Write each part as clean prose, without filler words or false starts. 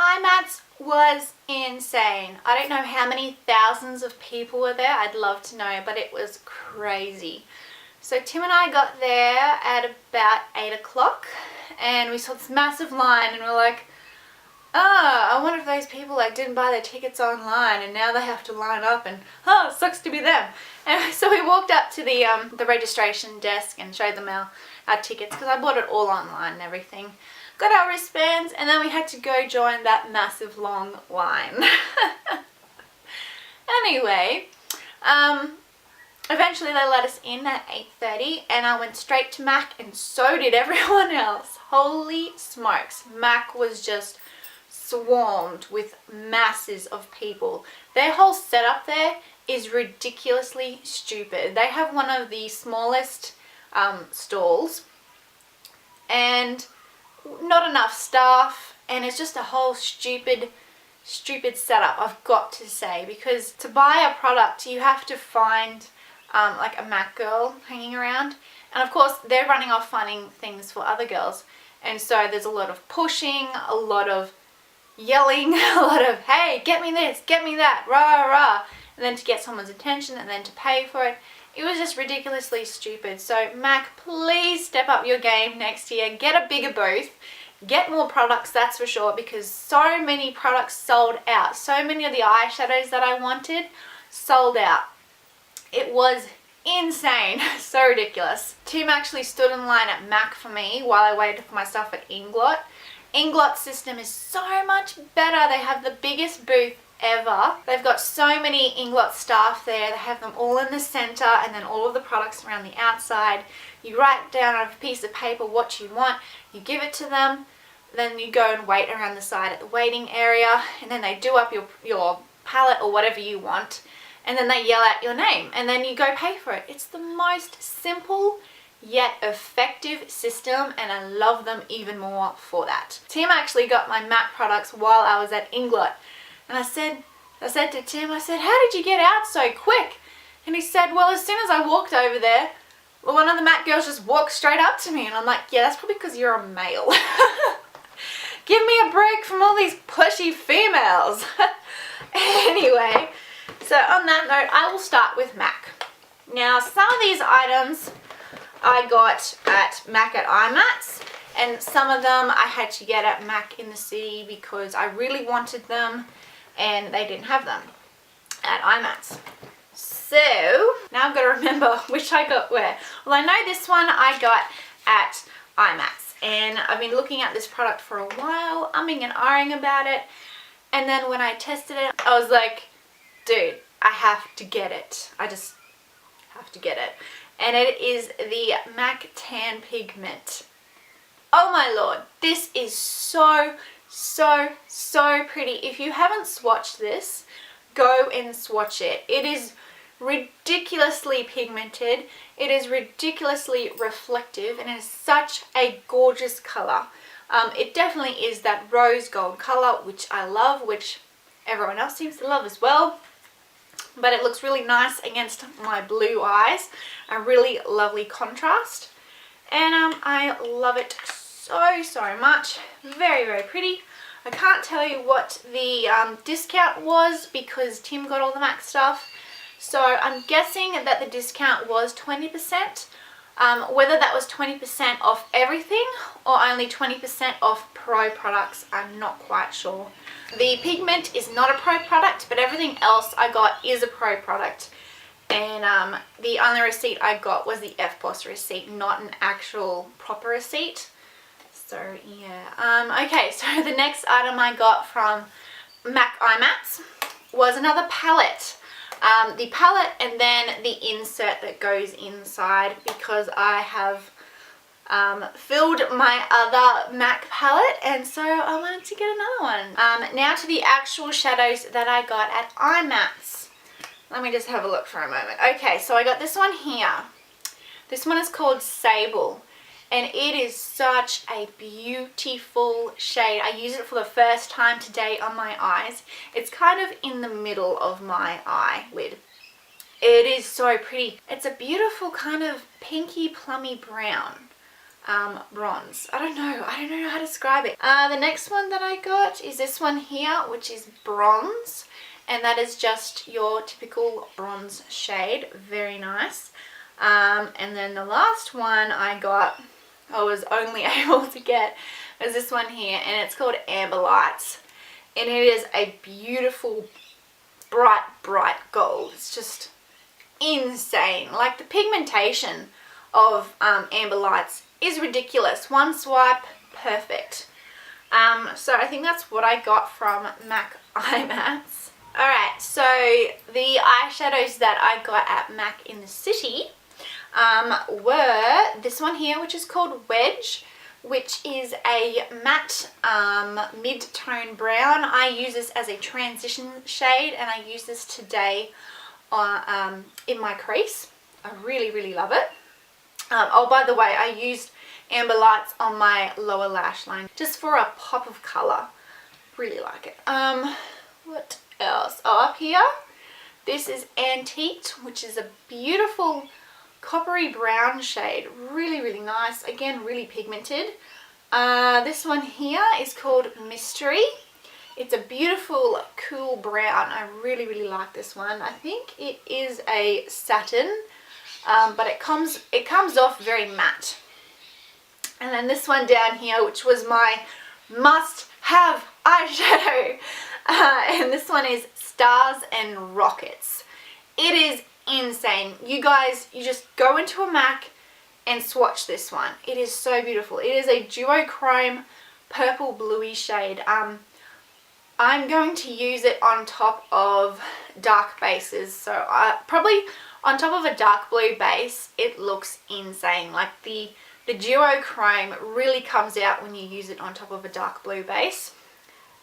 IMATS was insane. I don't know how many thousands of people were there. I'd love to know, but it was crazy. So Tim and I got there at about 8 o'clock and we saw this massive line and we're like, oh, I wonder if those people like didn't buy their tickets online and now they have to line up and oh, it sucks to be them. And so we walked up to the registration desk and showed them our tickets because I bought it all online and everything. Got our wristbands and then we had to go join that massive long line. Anyway, eventually they let us in at 8:30 and I went straight to MAC and so did everyone else. Holy smokes, MAC was just swarmed with masses of people. Their whole setup there is ridiculously stupid. They have one of the smallest stalls and not enough staff, and it's just a whole stupid setup, I've got to say, because to buy a product you have to find like a MAC girl hanging around, and of course they're running off finding things for other girls, and so there's a lot of pushing, a lot of yelling, a lot of hey, get me this, get me that, rah rah, and then to get someone's attention and then to pay for it. It was just ridiculously stupid. So MAC, please step up your game next year. Get a bigger booth. Get more products, that's for sure, because so many products sold out. So many of the eyeshadows that I wanted sold out. It was insane. So ridiculous. Tim actually stood in line at MAC for me while I waited for my stuff at Inglot. Inglot's system is so much better. They have the biggest booth ever. They've got so many Inglot staff there. They have them all in the center and then all of the products around the outside. You write down on a piece of paper what you want, you give it to them, then you go and wait around the side at the waiting area, and then they do up your palette or whatever you want, and then they yell out your name and then you go pay for it. It's the most simple yet effective system and I love them even more for that. Tim actually got my MAC products while I was at Inglot. And I said to Tim, I said, how did you get out so quick? And he said, well, as soon as I walked over there, one of the MAC girls just walked straight up to me. And I'm like, yeah, that's probably because you're a male. Give me a break from all these pushy females. Anyway, so on that note, I will start with MAC. Now, some of these items I got at MAC at IMATS, and some of them I had to get at MAC in the city because I really wanted them and they didn't have them at IMATS. So now I've got to remember which I got where. Well, I know this one I got at IMATS and I've been looking at this product for a while, umming and ahhing about it, and then when I tested it I was like, dude, I have to get it. I just have to get it. And it is the MAC Tan Pigment. Oh my lord, this is so pretty. If you haven't swatched this, go and swatch it. It is ridiculously pigmented, it is ridiculously reflective, and it is such a gorgeous colour. It definitely is that rose gold colour, which I love, which everyone else seems to love as well. But it looks really nice against my blue eyes, a really lovely contrast, and I love it so much. Very pretty. I can't tell you what the discount was because Tim got all the MAC stuff, so I'm guessing that the discount was 20%. Whether that was 20% off everything or only 20% off Pro products, I'm not quite sure. The pigment is not a Pro product, but everything else I got is a Pro product. And the only receipt I got was the FPOS receipt, not an actual proper receipt. So yeah. Okay, so the next item I got from MAC IMATS was another palette. The palette and then the insert that goes inside, because I have filled my other MAC palette and so I wanted to get another one. Now to the actual shadows that I got at IMATS. Let me just have a look for a moment. Okay, so I got this one here. This one is called Sable and it is such a beautiful shade. I used it for the first time today on my eyes. It's kind of in the middle of my eyelid. It is so pretty. It's a beautiful kind of pinky plummy brown. bronze. I don't know how to describe it. The next one that I got is this one here, which is bronze, and that is just your typical bronze shade. Very nice. And then the last one I got, I was only able to get, is this one here, and it's called Embryolisse, and it is a beautiful bright gold. It's just insane. Like, the pigmentation of Embryolisse is ridiculous. One swipe, perfect. So I think that's what I got from MAC IMATS. Alright, so the eyeshadows that I got at MAC in the city were this one here, which is called Wedge, which is a matte mid-tone brown. I use this as a transition shade, and I use this today in my crease. I really love it. Oh, by the way, I used Embryolisse on my lower lash line just for a pop of colour. Really like it. What else? Oh, up here, this is Antiqued, which is a beautiful coppery brown shade. Really nice. Again, really pigmented. This one here is called Mystery. It's a beautiful cool brown. I really like this one. I think it is a satin, but it comes off very matte. And then this one down here, which was my must-have eyeshadow, and this one is Stars and Rockets. It is insane. You guys, you just go into a MAC and swatch this one. It is so beautiful. It is a duochrome purple bluey shade. I'm going to use it on top of dark bases, so probably on top of a dark blue base. It looks insane. Like, the duochrome really comes out when you use it on top of a dark blue base.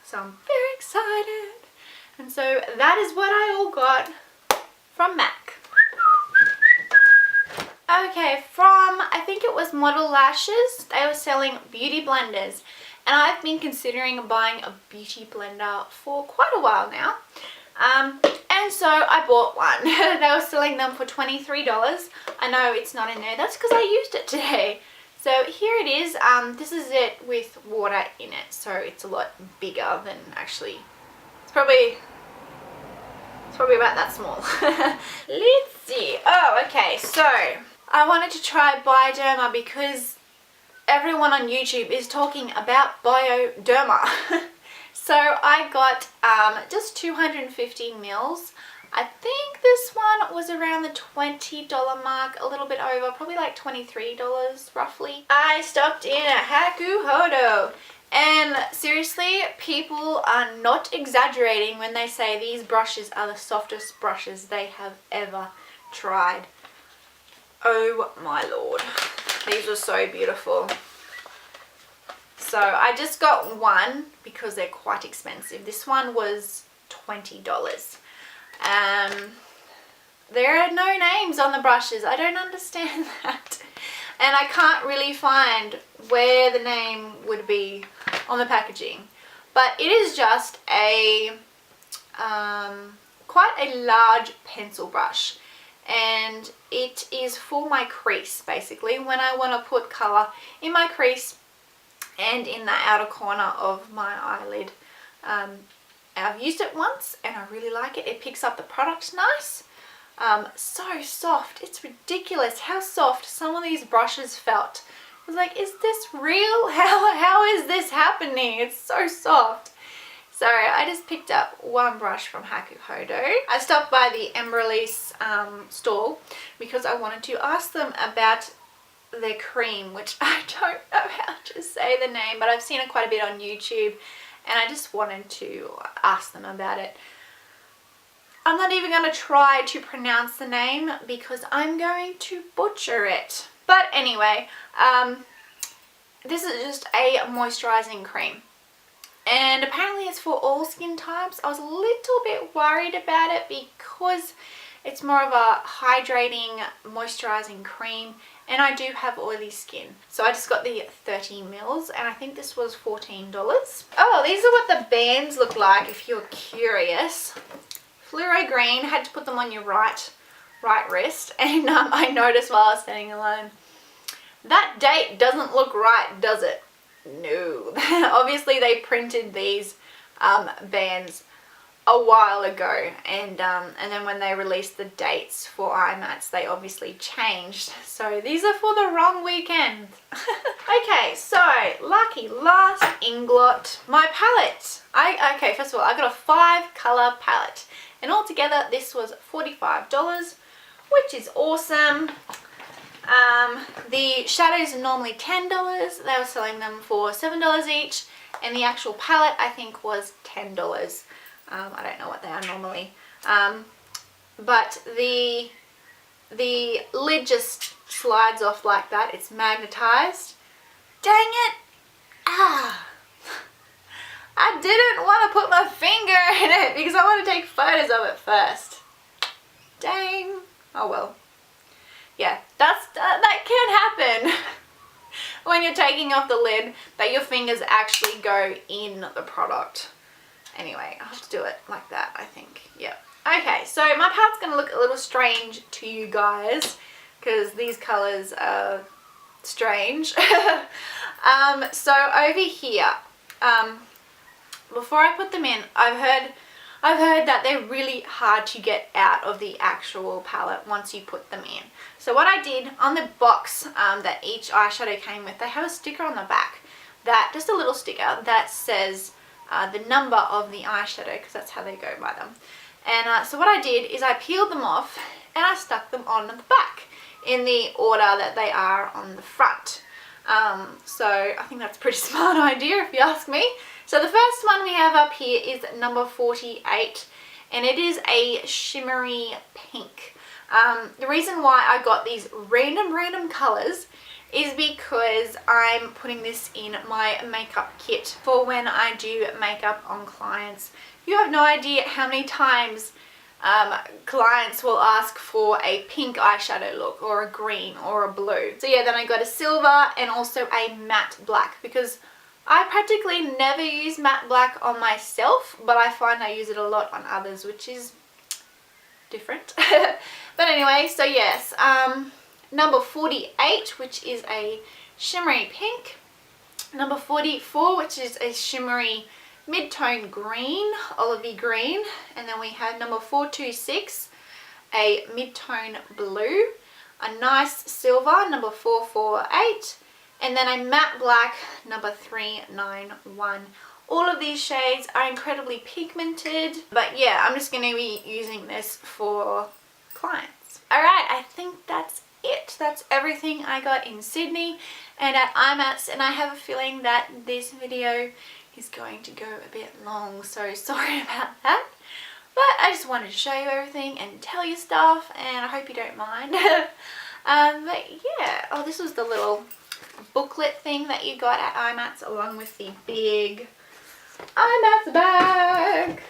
So I'm very excited. And so that is what I all got from MAC. Okay, from, I think it was Model Lashes, they were selling beauty blenders. And I've been considering buying a beauty blender for quite a while now. And so I bought one. They were selling them for $23. I know it's not in there. That's because I used it today. So here it is. This is it with water in it. So it's a lot bigger than actually, it's probably about that small. Let's see. Oh, okay. So I wanted to try Bioderma because everyone on YouTube is talking about Bioderma. So I got just 250 mils. I think this one was around the $20 mark, a little bit over, probably like $23 roughly. I stopped in at Haku Hodo, and seriously, people are not exaggerating when they say these brushes are the softest brushes they have ever tried. Oh my lord, these are so beautiful. So I just got one because they're quite expensive. This one was $20. There are no names on the brushes. I don't understand that. And I can't really find where the name would be on the packaging. But it is just a quite a large pencil brush. And it is for my crease, basically, when I want to put colour in my crease and in the outer corner of my eyelid. I've used it once and I really like it. It picks up the product nice. So soft. It's ridiculous how soft some of these brushes felt. I was like, is this real? How is this happening? It's so soft. So I just picked up one brush from Haku Hodo. I stopped by the Embryolisse store because I wanted to ask them about their cream, which I don't know how to say the name, but I've seen it quite a bit on YouTube. And I just wanted to ask them about it. I'm not even going to try to pronounce the name because I'm going to butcher it. But anyway, this is just a moisturizing cream. And apparently it's for all skin types. I was a little bit worried about it because it's more of a hydrating, moisturizing cream. And I do have oily skin. So I just got the 30 mils and I think this was $14. Oh, these are what the bands look like if you're curious. Fluoro green, had to put them on your right wrist. And I noticed while I was standing alone That date doesn't look right, does it? No. Obviously they printed these bands a while ago, and then when they released the dates for IMATS, they obviously changed. So these are for the wrong weekend. Okay, so lucky last Inglot. My palette. Okay, first of all, I got a 5-color palette, and altogether this was $45, which is awesome. The shadows are normally $10. They were selling them for $7 each, and the actual palette I think was $10. I don't know what they are normally, but the lid just slides off like that. It's magnetized. Dang it! I didn't want to put my finger in it because I want to take photos of it first. Dang. Oh well. Yeah, that can happen when you're taking off the lid, that your fingers actually go in the product. Anyway, I'll have to do it like that, I think. Yeah. Okay, so my palette's going to look a little strange to you guys because these colours are strange. So over here, before I put them in, I've heard that they're really hard to get out of the actual palette once you put them in. So what I did on the box that each eyeshadow came with, they have a sticker on the back, that just a little sticker that says the number of the eyeshadow, because that's how they go by them. And so what I did is I peeled them off and I stuck them on the back in the order that they are on the front. So I think that's a pretty smart idea if you ask me. So the first one we have up here is number 48, and it is a shimmery pink. The reason why I got these random colors is because I'm putting this in my makeup kit for when I do makeup on clients. You have no idea how many times clients will ask for a pink eyeshadow look, or a green, or a blue. So yeah, then I got a silver and also a matte black, because I practically never use matte black on myself, but I find I use it a lot on others, which is different. But anyway, so yes, number 48, which is a shimmery pink. Number 44, which is a shimmery mid-tone green, olivey green. And then we have number 426, a mid-tone blue. A nice silver, number 448. And then a matte black, number 391. All of these shades are incredibly pigmented. But yeah, I'm just going to be using this for clients. Alright, I think that's it. That's everything I got in Sydney and at IMATS. And I have a feeling that this video is going to go a bit long. So sorry about that. But I just wanted to show you everything and tell you stuff. And I hope you don't mind. But yeah. Oh, this was the little booklet thing that you got at IMATS, along with the big IMATS bag.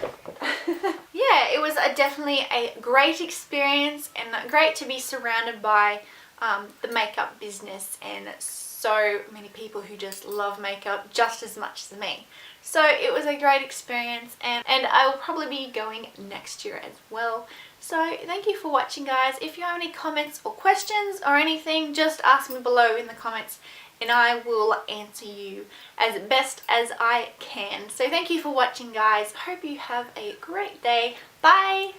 Yeah, it was definitely a great experience, and great to be surrounded by the makeup business and so many people who just love makeup just as much as me. So it was a great experience, and I will probably be going next year as well. So thank you for watching, guys. If you have any comments or questions or anything, just ask me below in the comments and I will answer you as best as I can. So thank you for watching, guys. Hope you have a great day. Bye!